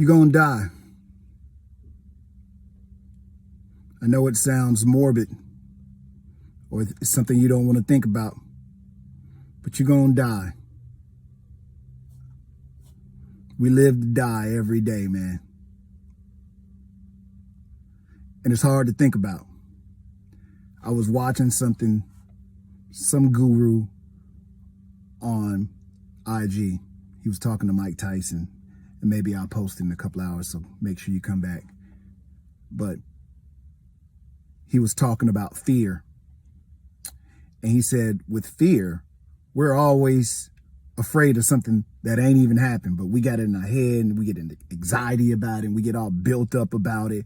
You're gonna die. I know it sounds morbid or it's something you don't want to think about, but you're gonna die. We live to die every day, man. And it's hard to think about. I was watching something, some guru on IG. He was talking to Mike Tyson, and maybe I'll post it in a couple hours, so make sure you come back. But he was talking about fear. And he said, with fear, we're always afraid of something that ain't even happened, but we got it in our head and we get anxiety about it and we get all built up about it,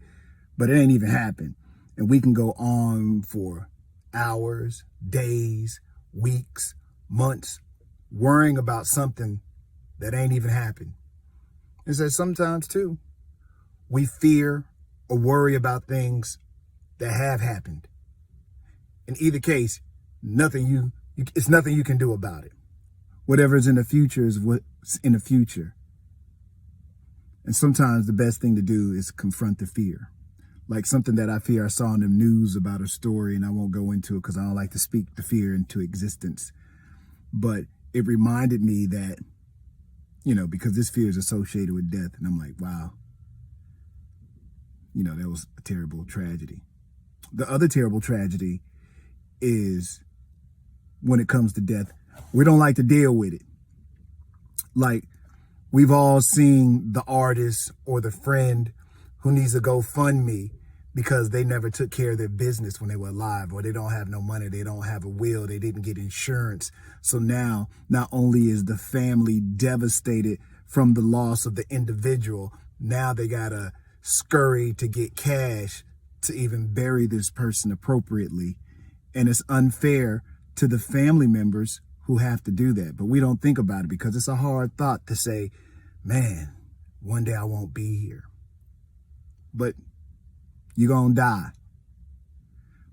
but it ain't even happened. And we can go on for hours, days, weeks, months, worrying about something that ain't even happened. And so sometimes too, we fear or worry about things that have happened. In either case, it's nothing you can do about it. Whatever's in the future is what's in the future. And sometimes the best thing to do is confront the fear. Like something that I fear I saw in the news about a story, and I won't go into it because I don't like to speak the fear into existence. But it reminded me that, because this fear is associated with death. And I'm like, wow, that was a terrible tragedy. The other terrible tragedy is when it comes to death, we don't like to deal with it. Like, we've all seen the artist or the friend who needs to GoFundMe because they never took care of their business when they were alive, or they don't have no money, they don't have a will, they didn't get insurance. So now, not only is the family devastated from the loss of the individual, now they gotta scurry to get cash to even bury this person appropriately. And it's unfair to the family members who have to do that. But we don't think about it because it's a hard thought to say, man, one day I won't be here. But you're gonna die.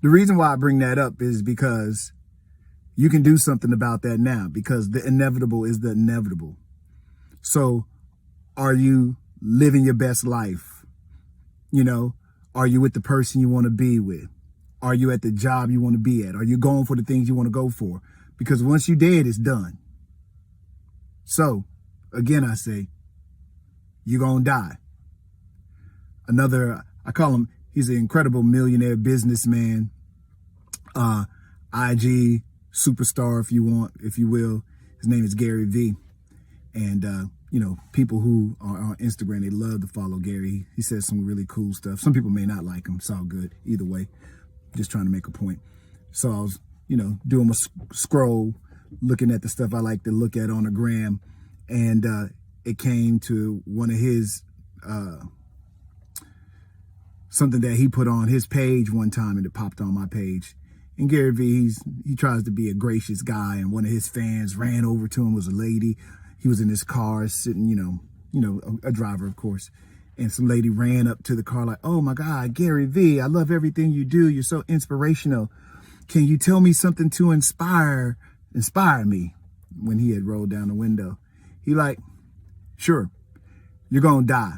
The reason why I bring that up is because you can do something about that now, because the inevitable is the inevitable. So are you living your best life? Are you with the person you want to be with? Are you at the job you want to be at? Are you going for the things you want to go for? Because once you're dead, it's done. So, again, I say, you're going to die. Another, I call him, he's an incredible millionaire businessman, IG superstar, if you will. His name is Gary V. And, people who are on Instagram, they love to follow Gary. He says some really cool stuff. Some people may not like him. It's all good. Either way, just trying to make a point. So I was, doing my scroll, looking at the stuff I like to look at on the gram. And it came to one of his, something that he put on his page one time, and it popped on my page. And Gary V, he tries to be a gracious guy. And one of his fans ran over to him, was a lady. He was in his car sitting, a driver, of course. And some lady ran up to the car like, oh my God, Gary V, I love everything you do. You're so inspirational. Can you tell me something to inspire me? When he had rolled down the window, he like, sure, you're going to die.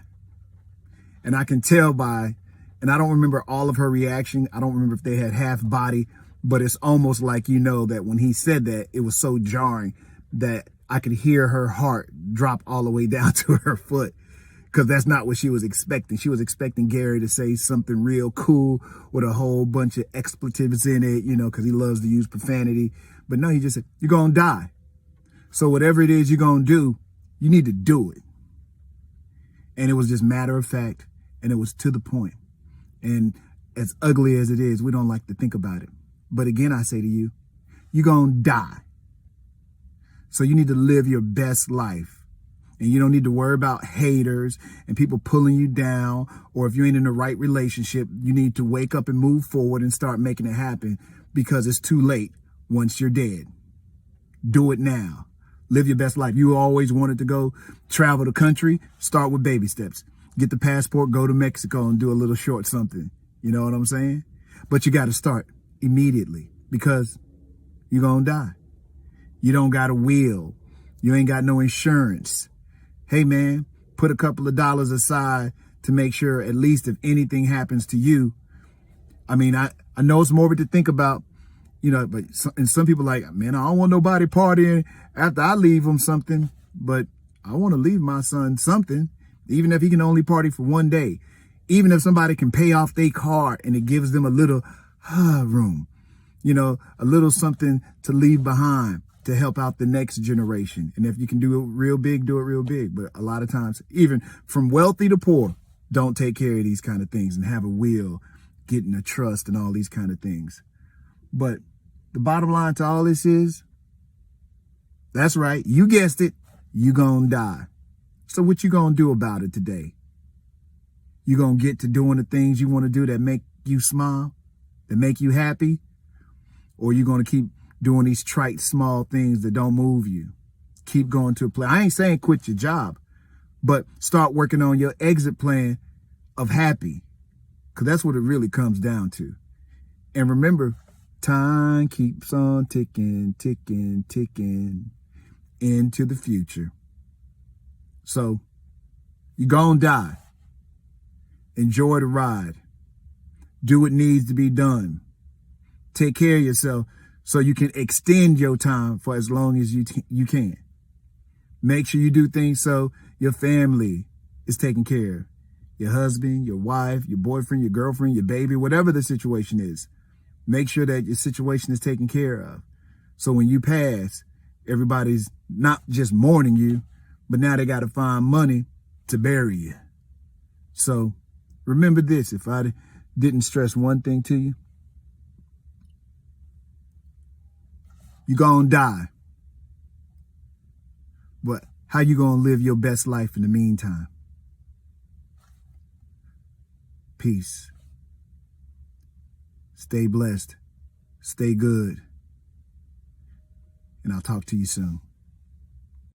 And I can tell by, and I don't remember all of her reaction. I don't remember if they had half body, but it's almost like, that when he said that, it was so jarring that I could hear her heart drop all the way down to her foot, because that's not what she was expecting. She was expecting Gary to say something real cool with a whole bunch of expletives in it, because he loves to use profanity. But no, he just said, you're going to die. So whatever it is you're going to do, you need to do it. And it was just matter of fact, and it was to the point. And as ugly as it is, we don't like to think about it. But again, I say to you, you're going to die. So you need to live your best life. And you don't need to worry about haters and people pulling you down. Or if you ain't in the right relationship, you need to wake up and move forward and start making it happen, because it's too late once you're dead. Do it now. Live your best life. You always wanted to go travel the country. Start with baby steps. Get the passport, go to Mexico and do a little short something. You know what I'm saying? But you got to start immediately, because you're going to die. You don't got a will. You ain't got no insurance. Hey, man, put a couple of dollars aside to make sure at least if anything happens to you. I mean, I know it's morbid to think about, you know, but some people like, man, I don't want nobody partying after I leave them something, but I want to leave my son something, even if he can only party for one day, even if somebody can pay off their car and it gives them a little room, you know, a little something to leave behind to help out the next generation. And if you can do it real big, do it real big. But a lot of times, even from wealthy to poor, don't take care of these kind of things and have a will, getting a trust and all these kind of things. But the bottom line to all this is, that's right, you guessed it, you gonna die. So what you gonna do about it today? You gonna get to doing the things you want to do that make you smile, that make you happy? Or you gonna keep doing these trite small things that don't move you? Keep going to a plan. I ain't saying quit your job, but start working on your exit plan of happy, because that's what it really comes down to. And remember, time keeps on ticking, ticking, ticking into the future. So you're gonna die. Enjoy the ride. Do what needs to be done. Take care of yourself so you can extend your time for as long as you can. Make sure you do things so your family is taken care of. Your husband, your wife, your boyfriend, your girlfriend, your baby, whatever the situation is. Make sure that your situation is taken care of. So when you pass, everybody's not just mourning you, but now they got to find money to bury you. So remember this, if I didn't stress one thing to you, you're going to die. But how you going to live your best life in the meantime? Peace. Stay blessed. Stay good. And I'll talk to you soon.